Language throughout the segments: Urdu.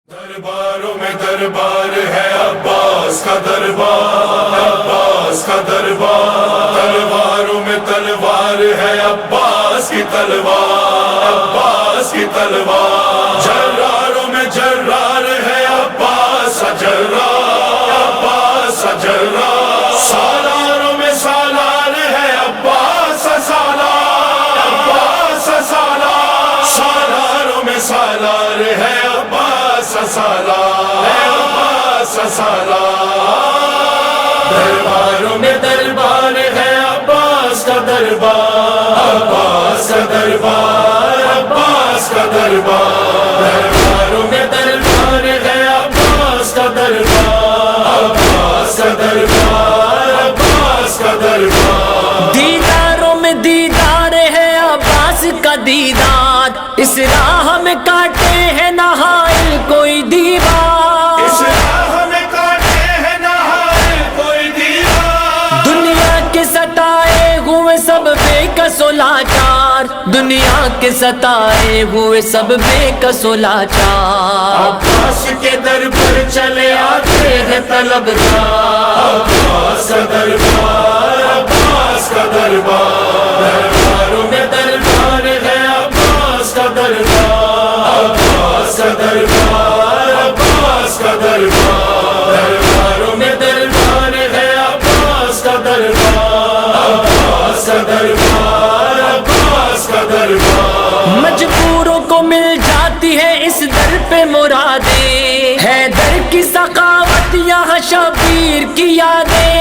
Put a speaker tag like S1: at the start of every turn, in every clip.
S1: درباروں میں دربار ہے عباس کا دربار، عباس کا دربار، تلواروں میں تلوار ہے عباس کی تلوار، عباس کی تلوار، جراروں میں جرار ہے عباس کا جرار، عباس کا جرار، سالاروں میں سالار ہے عباس کا سالار، عباس کا سالار، سالاروں میں سالار ہے عباس کا سالار، عباس کا سالار، درباروں میں دربار ہے عباس کا دربار، عباس کا دربار، عباس کا دربار، درباروں میں دربار ہے عباس کا دربار، عباس کا دربار، عباس کا دربار،
S2: دیداروں میں دیدار ہے عباس کا دیدار، اس راہ میں کاٹے ہیں نہ حائل کوئی دیوار،
S1: اس راہ میں کاٹے ہیں نہ حائل کوئی دیوار،
S2: دنیا کے ستائے ہوئے سب بے کس و لاچار، دنیا کے ستائے ہوئے سب بے کس و لاچار،
S1: عباس کے در پر چلے آتے ہیں طلبگار، عباس کا دربار، عباس کا دربار، درباروں میں دربار ہے عباس کا دربار، عباس کا دربار، عباس کا دربار، درباروں میں دربار ہے عباس کا دربار، عباس کا دربار، عباس کا دربار،
S2: مجبوروں کو مل جاتی ہے اس در پہ مرادیں، حیدر کی سخاوت یہاں شبیر کی یادیں،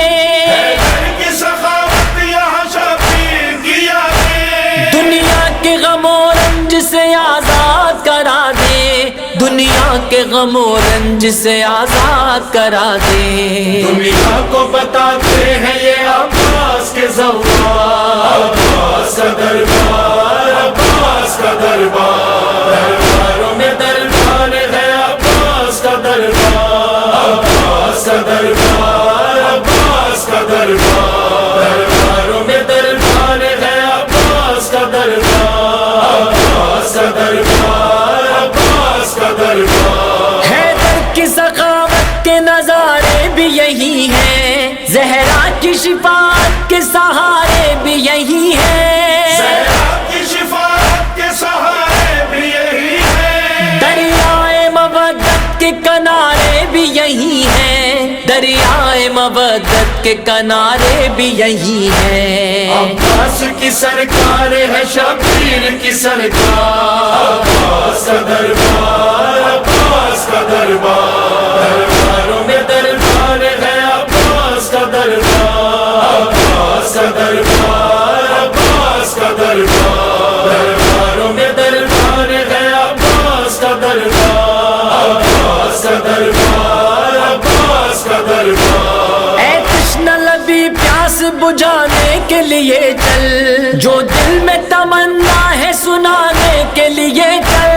S1: حیدر کی سخاوت یہاں شبیر کی یادیں،
S2: دنیا کے غم و رنج سے آزاد کرا دے، دنیا کے غم و رنج سے آزاد کرا دے،
S1: دنیا کو بتاتے ہیں یہ عباس کے زوار، عباس کا دربار، عباس کا دربار، درباروں میں دربار ہے عباس کا دربار، عباس کا دربار، عباس کا دربار، درباروں میں دربار ہے عباس کا دربار، عباس کا دربار، عباس کا دربار،
S2: حیدر کی سخاوت کے نظارے بھی یہی ہیں، زہرا کی شفاعت کے سہارے بھی یہی ہیں،
S1: زہرا کی شفاعت کے سہارے بھی یہی ہیں،
S2: دریائے مودت کے کنارے بھی یہی ہیں، دریائے مودت کے کنارے بھی یہی ہیں،
S1: عباس کی سرکار ہے شبیر کی سرکار، عباس کا دربار، عباس کا دربار، درباروں میں دربار ہے عباس کا دربار، عباس کا دربار، عباس کا دربار، درباروں میں دربار ہے عباس کا دربار، عباس کا دربار، عباس کا دربار،
S2: اے تشنہ لبی پیاس بجھانے کے لیے چل، جو دل میں تمنا ہے سنانے کے لیے چل،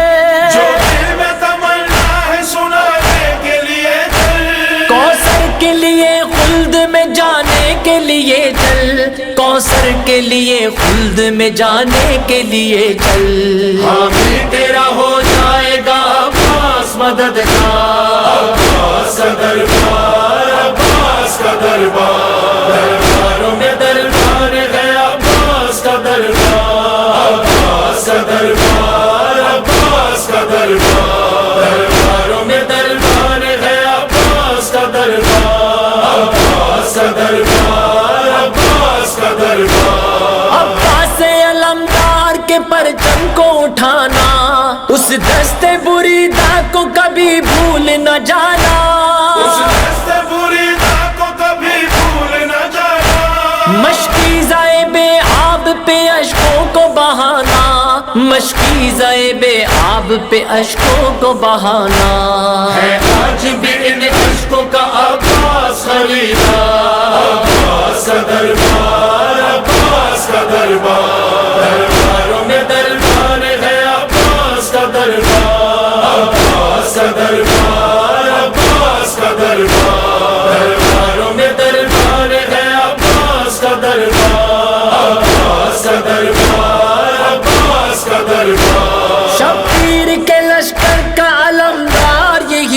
S1: جو دل میں تمنا ہے سنانے کے لیے چل،
S2: کوثر کے لیے خلد میں جانے کے لیے چل، کوثر کے لیے خلد میں جانے کے لیے چل،
S1: حامی تیرا ہو جائے گا عباس مددگار، عباس کا دربار، عباس کا دربار، درباروں میں دربار ہے عباس کا دربار، عباس کا دربار، عباس کا دربار، درباروں میں دربار ہے عباس کا دربار، عباس کا دربار، عباس کا دربار،
S2: عباس علمدار کے پرچم کو اٹھانا، اس دستے بریدہ کو کبھی بھول نہ جانا،
S1: اس دست بریدہ کو کبھی بھول نہ جانا،
S2: مشکیزہ بے آب پہ اشکوں کو بہانا، مشکیزہ بے آب پہ اشکوں کو بہانا،
S1: ہے آج بھی ان عشقوں کا عباس خریدار، عباس کا دربار، عباس کا دربار، درباروں میں دربار ہے عباس کا دربار، عباس کا دربار، عباس کا دربار، درباروں میں دربار ہے عباس کا دربار، عباس کا دربار، عباس کا دربار،
S2: شبیر کے لشکر کا علمدار یہی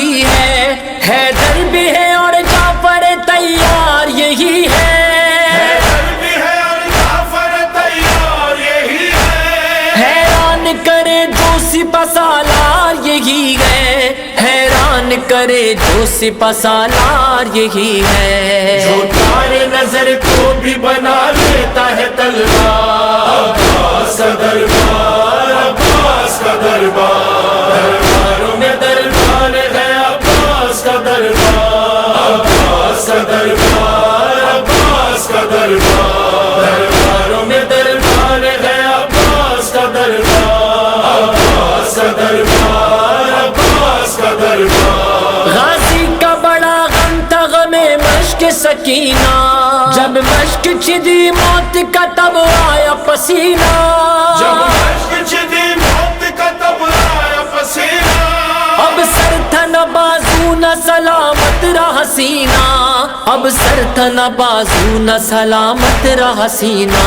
S2: کرے جو سپہ سالار یہی ہے،
S1: جو تارے نظر کو بھی بنا لیتا ہے تلوار، عباس کا دربار، عباس کا دربار، درباروں میں دربار ہے عباس کا دربار، عباس کا دربار، عباس کا دربار، درباروں میں دربار ہے عباس کا دربار، عباس کا دربار، عباس کا دربار۔
S2: غازی کا بڑا غم تھا غم مشق سکینہ، جب مشق چھدی موت کا تب آیا پسینہ،
S1: جب مشق چھدی موت کا تب آیا پسینہ،
S2: اب سر تھا نہ بازو نہ سلامت رہا سینہ، اب سر تھا نہ بازو نہ سلامت رہا سینہ،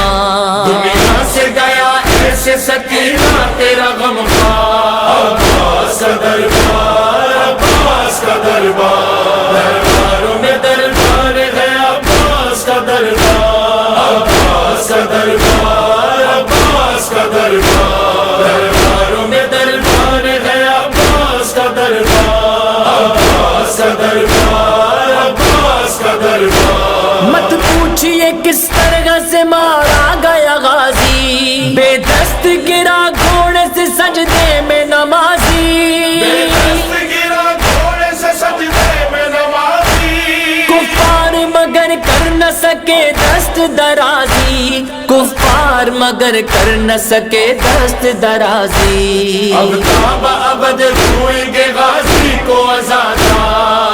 S1: دنیا سے گیا ایسے سکینہ تیرا غم خوار، عباس کا دربار، عباس کا دربار، درباروں میں دربار ہے عباس کا دربار، عباس کا دربار، عباس کا دربار، درباروں میں دربار ہے عباس کا دربار، عباس کا دربار، عباس کا دربار۔
S2: مت پوچھئے کس طرح سے مارا گیا غازی، بے دست گرا گھوڑے سے سجدے میں نمازی،
S1: بے دست گرا گھوڑے سے سجدے میں نمازی،
S2: کفار مگر کر نہ سکے دست درازی، کفار مگر کر نہ سکے دست درازی،
S1: اب تاب ابد روئیں گے غازی کو عزادہ،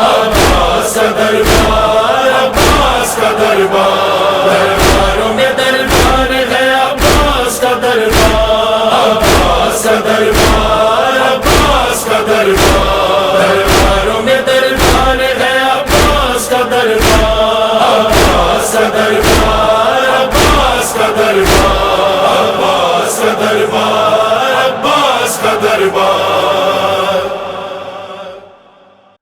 S1: عباس کا دربار، عباس کا دربار، درباروں میں دربار ہے عباس کا دربار، عباس کا دربار، عباس کا دربار، درباروں میں دربار ہے عباس کا دربار، عباس کا دربار۔